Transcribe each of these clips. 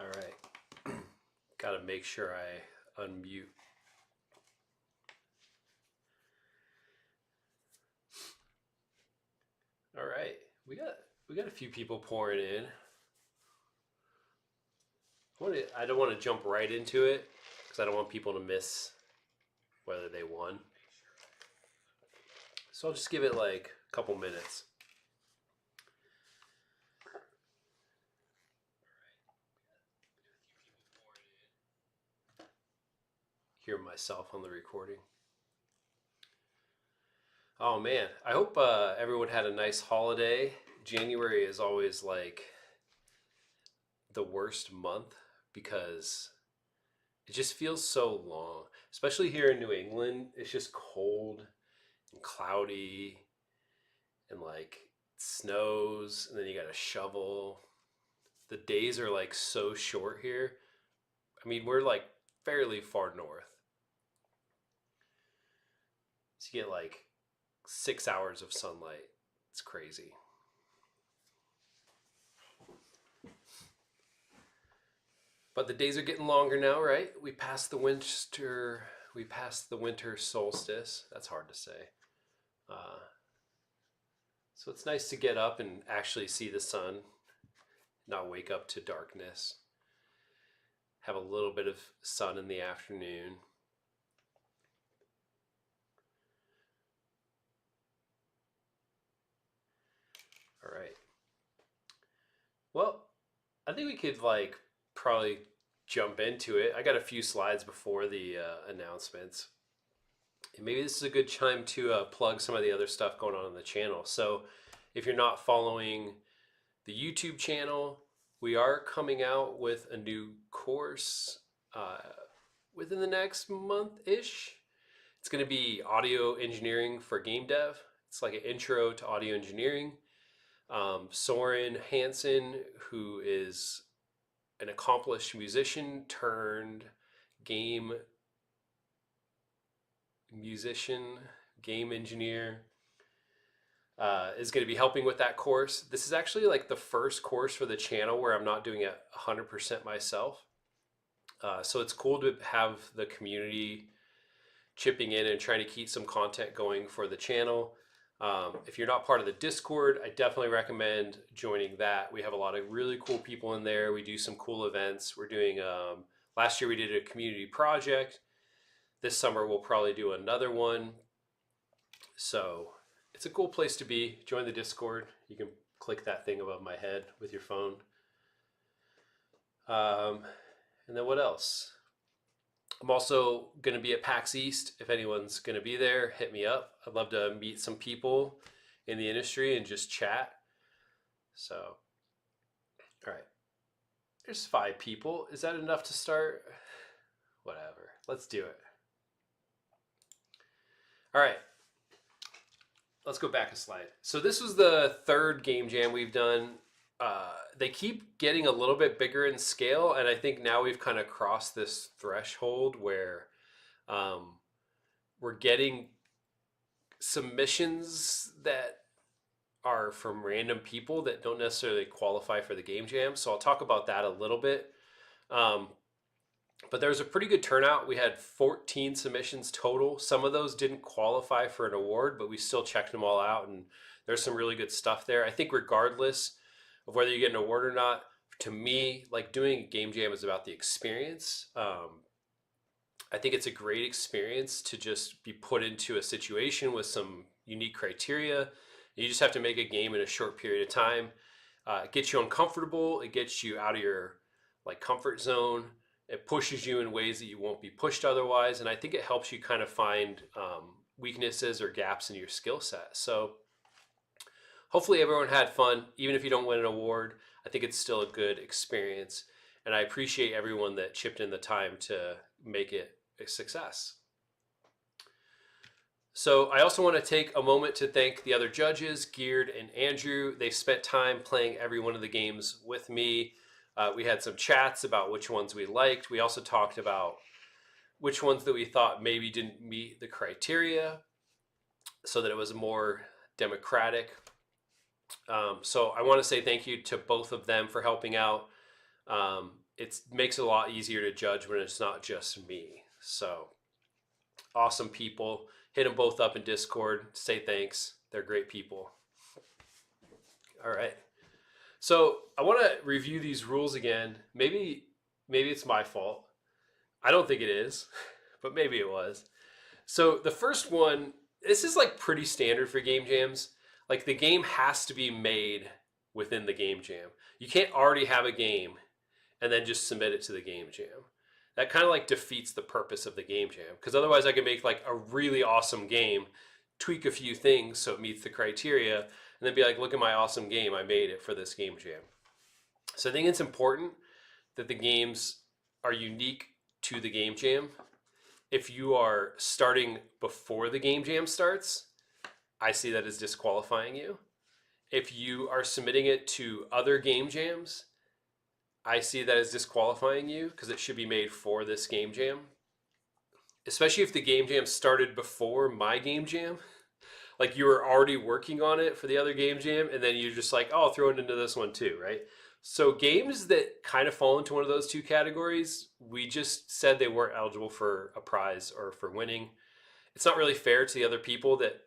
All right. Got to make sure I unmute. All right. We got a few people pouring in. I don't want to jump right into it because I don't want people to miss whether they won. So I'll just give it like a couple minutes. Hear myself on the recording. Oh man, I hope everyone had a nice holiday. January is always like the worst month because it just feels so long, especially here in New England. It's just cold and cloudy and like it snows, and then you got to shovel. The days are like so short here. I mean, we're like fairly far north. So you get like 6 hours of sunlight. It's crazy. But the days are getting longer now, right? We passed the winter. We passed the winter solstice. That's hard to say. So it's nice to get up and actually see the sun, not wake up to darkness. Have a little bit of sun in the afternoon. All right. Well, I think we could like probably jump into it. I got a few slides before the announcements. And maybe this is a good time to plug some of the other stuff going on the channel. So if you're not following the YouTube channel, we are coming out with a new course within the next month-ish. It's going to be audio engineering for game dev. It's like an intro to audio engineering. Soren Hansen, who is an accomplished musician turned game engineer, is going to be helping with that course. This is actually like the first course for the channel where I'm not doing it 100% myself. So it's cool to have the community chipping in and trying to keep some content going for the channel. If you're not part of the Discord, I definitely recommend joining that. We have a lot of really cool people in there. We do some cool events. We're doing, last year we did a community project. This summer we'll probably do another one. So it's a cool place to be. Join the Discord. You can click that thing above my head with your phone. And then what else? I'm also going to be at PAX East. If anyone's going to be there, hit me up. I'd love to meet some people in the industry and just chat. So, all right. There's 5 people. Is that enough to start? Whatever. Let's do it. All right. Let's go back a slide. So this was the 3rd game jam we've done. They keep getting a little bit bigger in scale, and I think now we've kind of crossed this threshold where we're getting submissions that are from random people that don't necessarily qualify for the game jam. So I'll talk about that a little bit. But there was a pretty good turnout. We had 14 submissions total. Some of those didn't qualify for an award, but we still checked them all out, and there's some really good stuff there. I think regardless of whether you get an award or not, to me, like doing a game jam is about the experience. I think it's a great experience to just be put into a situation with some unique criteria. You just have to make a game in a short period of time. It gets you uncomfortable. It gets you out of your like comfort zone. It pushes you in ways that you won't be pushed otherwise. And I think it helps you kind of find weaknesses or gaps in your skill set. So hopefully everyone had fun. Even if you don't win an award, I think it's still a good experience. And I appreciate everyone that chipped in the time to make it a success. So I also want to take a moment to thank the other judges, Geared and Andrew. They spent time playing every one of the games with me. We had some chats about which ones we liked. We also talked about which ones that we thought maybe didn't meet the criteria so that it was more democratic. So I want to say thank you to both of them for helping out. it makes it a lot easier to judge when it's not just me. So awesome people. Hit them both up in Discord. Say thanks. They're great people. All right. So I want to review these rules again. Maybe it's my fault. I don't think it is, but maybe it was. So the first one, this is like pretty standard for game jams. Like the game has to be made within the game jam. You can't already have a game and then just submit it to the game jam. That kind of like defeats the purpose of the game jam, because otherwise I could make like a really awesome game, tweak a few things so it meets the criteria, and then be like, look at my awesome game, I made it for this game jam. So I think it's important that the games are unique to the game jam. If you are starting before the game jam starts, I see that as disqualifying you. If you are submitting it to other game jams, I see that as disqualifying you, because it should be made for this game jam. Especially if the game jam started before my game jam. Like you were already working on it for the other game jam, and then you're just like, oh, I'll throw it into this one too, right? So games that kind of fall into one of those two categories, we just said they weren't eligible for a prize or for winning. It's not really fair to the other people that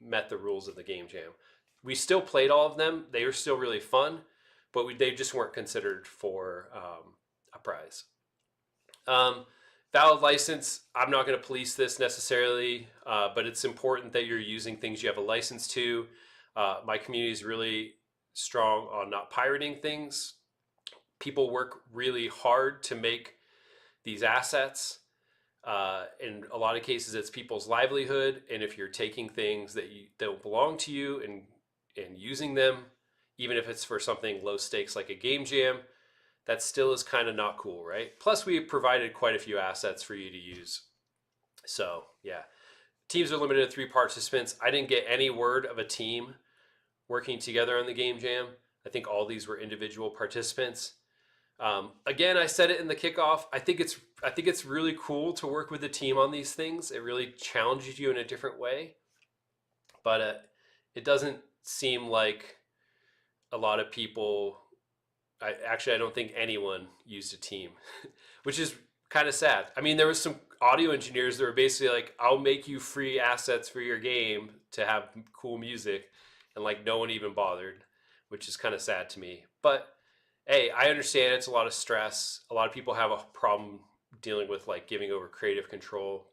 met the rules of the game jam. We still played all of them. They were still really fun, but they just weren't considered for a prize. Valid license, I'm not going to police this necessarily, but it's important that you're using things you have a license to. My community is really strong on not pirating things. People work really hard to make these assets. In a lot of cases, it's people's livelihood. And if you're taking things that don't belong to you and using them, even if it's for something low stakes like a game jam, that still is kind of not cool, right? Plus, we provided quite a few assets for you to use. So, yeah. Teams are limited to 3 participants. I didn't get any word of a team working together on the game jam. I think all these were individual participants. Again, I said it in the kickoff. I think it's really cool to work with a team on these things. It really challenges you in a different way. But it doesn't seem like a lot of people... I don't think anyone used a team, which is kind of sad. I mean, there was some audio engineers that were basically like, I'll make you free assets for your game to have cool music. And like no one even bothered, which is kind of sad to me. But hey, I understand it's a lot of stress. A lot of people have a problem dealing with like giving over creative control.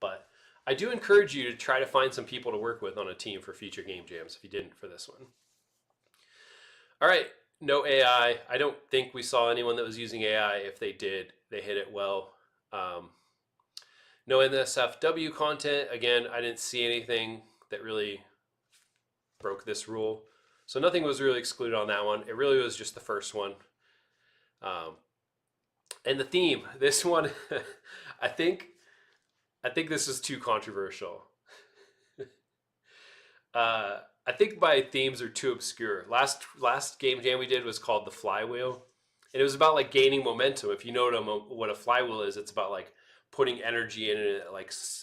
But I do encourage you to try to find some people to work with on a team for future game jams if you didn't for this one. All right. No AI. I don't think we saw anyone that was using AI. If they did, they hit it well. No NSFW content. Again, I didn't see anything that really broke this rule. So nothing was really excluded on that one. It really was just the first one. And the theme, this one, I think this is too controversial. I think my themes are too obscure. Last game jam we did was called the flywheel, and it was about like gaining momentum. If you know what a flywheel is, it's about like putting energy in it.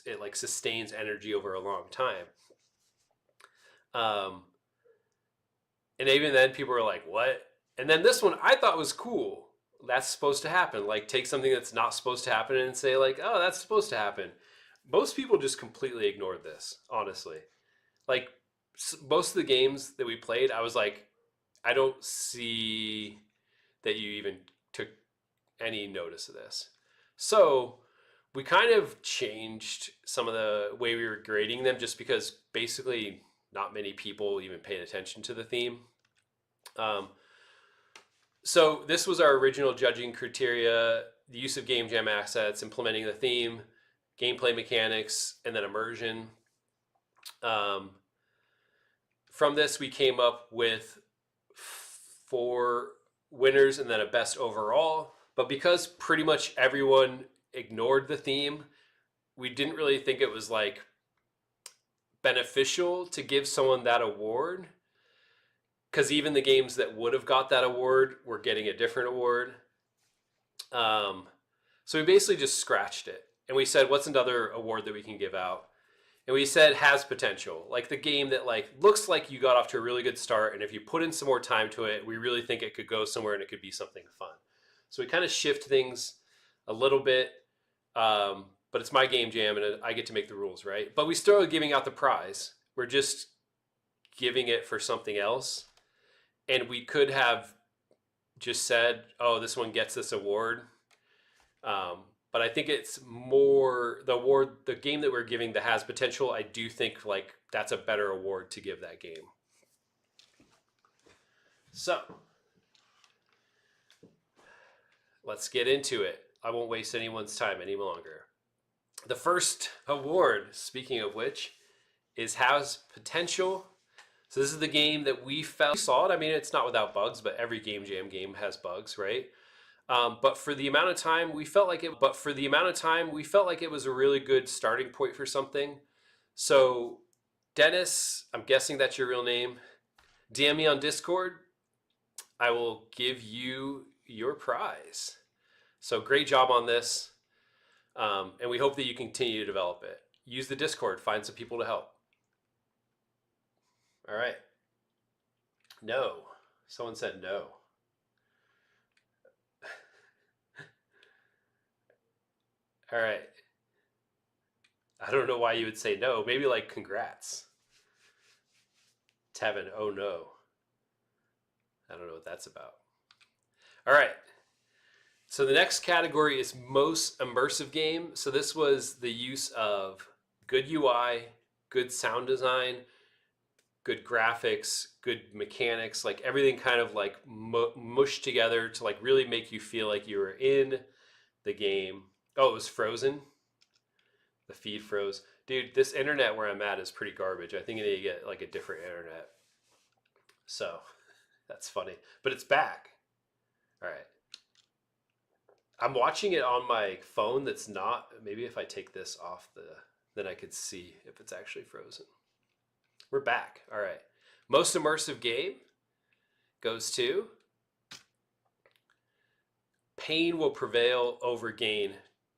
It like sustains energy over a long time. And even then, people were like, "What?" And then this one I thought was cool. That's supposed to happen. Like take something that's not supposed to happen and say like, "Oh, that's supposed to happen." Most people just completely ignored this. Honestly, like. Most of the games that we played, I was like, I don't see that you even took any notice of this. So we kind of changed some of the way we were grading them just because basically not many people even paid attention to the theme. So this was our original judging criteria: the use of game jam assets, implementing the theme, gameplay mechanics, and then immersion. From this, we came up with 4 winners and then a best overall. But because pretty much everyone ignored the theme, we didn't really think it was like beneficial to give someone that award, because even the games that would have got that award were getting a different award. So we basically just scratched it, and we said, what's another award that we can give out? And we said has potential, like the game that like looks like you got off to a really good start, and if you put in some more time to it, we really think it could go somewhere and it could be something fun. So we kind of shift things a little bit, but it's my game jam and I get to make the rules, right? But we still are giving out the prize. We're just giving it for something else. And we could have just said, oh, this one gets this award. But I think it's more the award, the game that we're giving that has potential. I do think like that's a better award to give that game. So let's get into it. I won't waste anyone's time any longer. The first award, speaking of which, is Has Potential. So this is the game that we saw it. I mean, it's not without bugs, but every Game Jam game has bugs, right? But for the amount of time we felt like it was a really good starting point for something. So Dennis, I'm guessing that's your real name. DM me on Discord. I will give you your prize. So great job on this. And we hope that you continue to develop it. Use the Discord, find some people to help. All right. No. Someone said no. All right. I don't know why you would say no. Maybe like congrats. Tevin, oh no. I don't know what that's about. All right. So the next category is most immersive game. So this was the use of good UI, good sound design, good graphics, good mechanics, like everything kind of like mushed together to like really make you feel like you were in the game. Oh, it was frozen. The feed froze. Dude, this internet where I'm at is pretty garbage. I think I need to get like a different internet. So that's funny, but it's back. All right. I'm watching it on my phone that's not, maybe if I take this off then I could see if it's actually frozen. We're back. All right. Most immersive game goes to Pain Will Prevail Over Gain,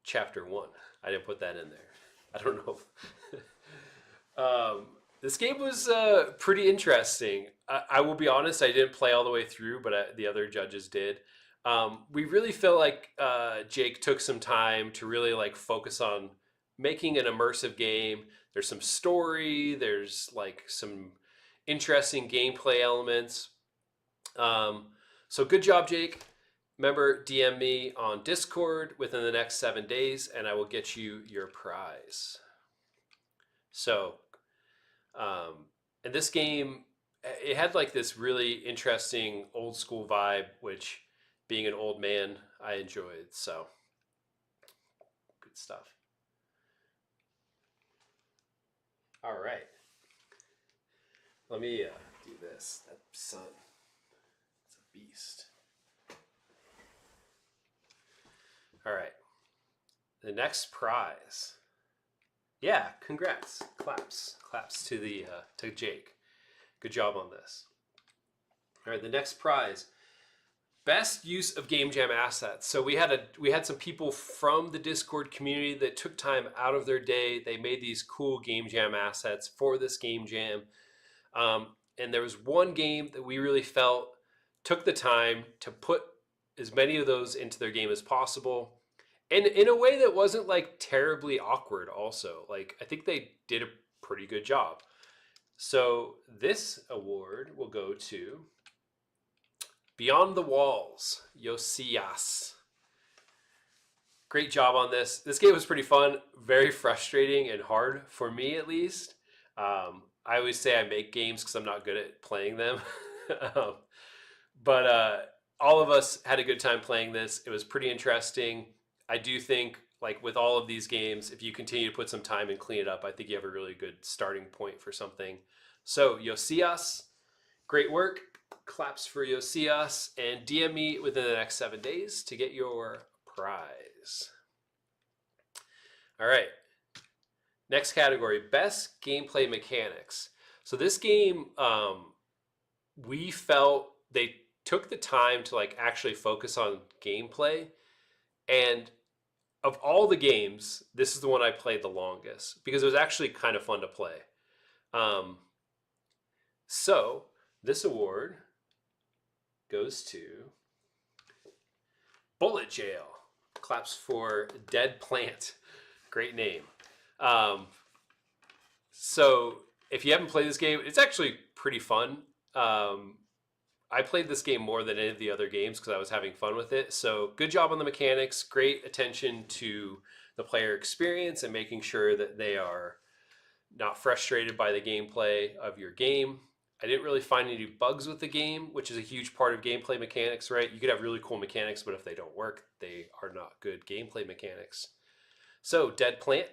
Chapter 1. I didn't put that in there. I don't know. This game was pretty interesting. I will be honest, I didn't play all the way through, but the other judges did. We really felt like Jake took some time to really like focus on making an immersive game. There's some story, there's like some interesting gameplay elements. So good job, Jake. Remember, DM me on Discord within the next 7 days and I will get you your prize. So, and this game, it had like this really interesting old school vibe, which being an old man, I enjoyed. So, good stuff. All right. Let me do this. That sun, it's a beast. All right. The next prize. Yeah, congrats. Claps to Jake. Good job on this. All right, the next prize. Best use of Game Jam assets. So we had some people from the Discord community that took time out of their day. They made these cool Game Jam assets for this Game Jam. And there was one game that we really felt took the time to put as many of those into their game as possible. And in a way that wasn't like terribly awkward also. Like I think they did a pretty good job. So this award will go to Beyond the Walls, Josias. Great job on this. This game was pretty fun, very frustrating and hard for me at least. I always say I make games because I'm not good at playing them. But all of us had a good time playing this. It was pretty interesting. I do think, like with all of these games, if you continue to put some time and clean it up, I think you have a really good starting point for something. So, Josias, great work. Claps for Josias. And DM me within the next 7 days to get your prize. All right. Next category, best gameplay mechanics. So this game, we felt they took the time to like actually focus on gameplay. And of all the games, this is the one I played the longest because it was actually kind of fun to play. So this award goes to Bullet Jail. Claps for Dead Plant. Great name. Um, so if you haven't played this game, it's actually pretty fun. I played this game more than any of the other games because I was having fun with it. So good job on the mechanics. Great attention to the player experience and making sure that they are not frustrated by the gameplay of your game. I didn't really find any bugs with the game, which is a huge part of gameplay mechanics, right? You could have really cool mechanics, but if they don't work, they are not good gameplay mechanics. So, Dead Plant,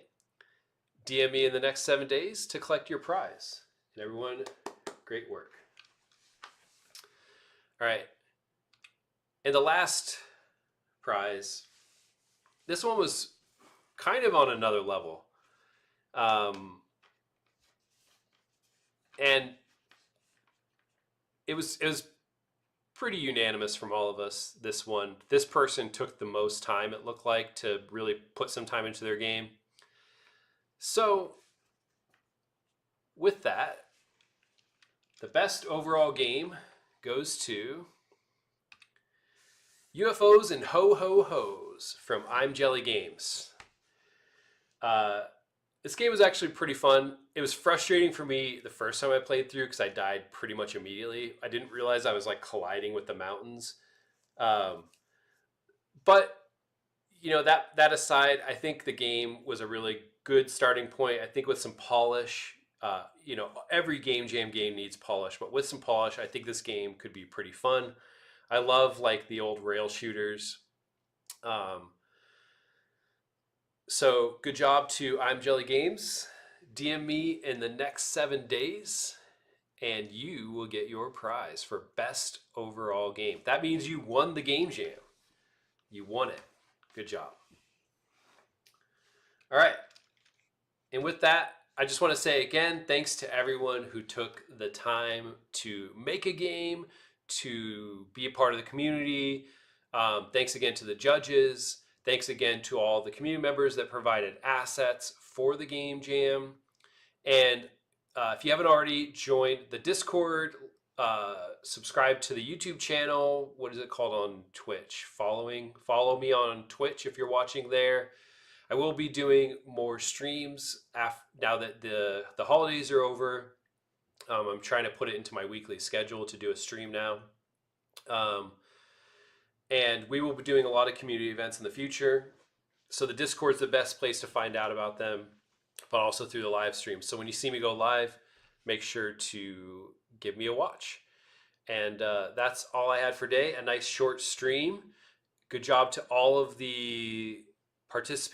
DM me in the next 7 days to collect your prize. And everyone, great work. All right. And the last prize, this one was kind of on another level. And it was pretty unanimous from all of us. This person took the most time, it looked like, to really put some time into their game. So with that, the best overall game goes to UFOs and Ho Ho Ho's from I'm Jelly Games. This game was actually pretty fun. It was frustrating for me the first time I played through because I died pretty much immediately. I didn't realize I was like colliding with the mountains. But you know, that aside, I think the game was a really good starting point. I think with some polish, you know, every Game Jam game needs polish, but with some polish, I think this game could be pretty fun. I love like the old rail shooters. So good job to I'm Jelly Games. DM me in the next 7 days and you will get your prize for best overall game. That means you won the Game Jam. You won it. Good job. All right. And with that, I just want to say again, thanks to everyone who took the time to make a game, to be a part of the community. Thanks again to the judges. Thanks again to all the community members that provided assets for the Game Jam. And if you haven't already joined the Discord, subscribe to the YouTube channel. What is it called on Twitch? Follow me on Twitch if you're watching there. I will be doing more streams now that the holidays are over. I'm trying to put it into my weekly schedule to do a stream now. And we will be doing a lot of community events in the future. So the Discord is the best place to find out about them, but also through the live stream. So when you see me go live, make sure to give me a watch. And that's all I had for today. A nice short stream. Good job to all of the participants.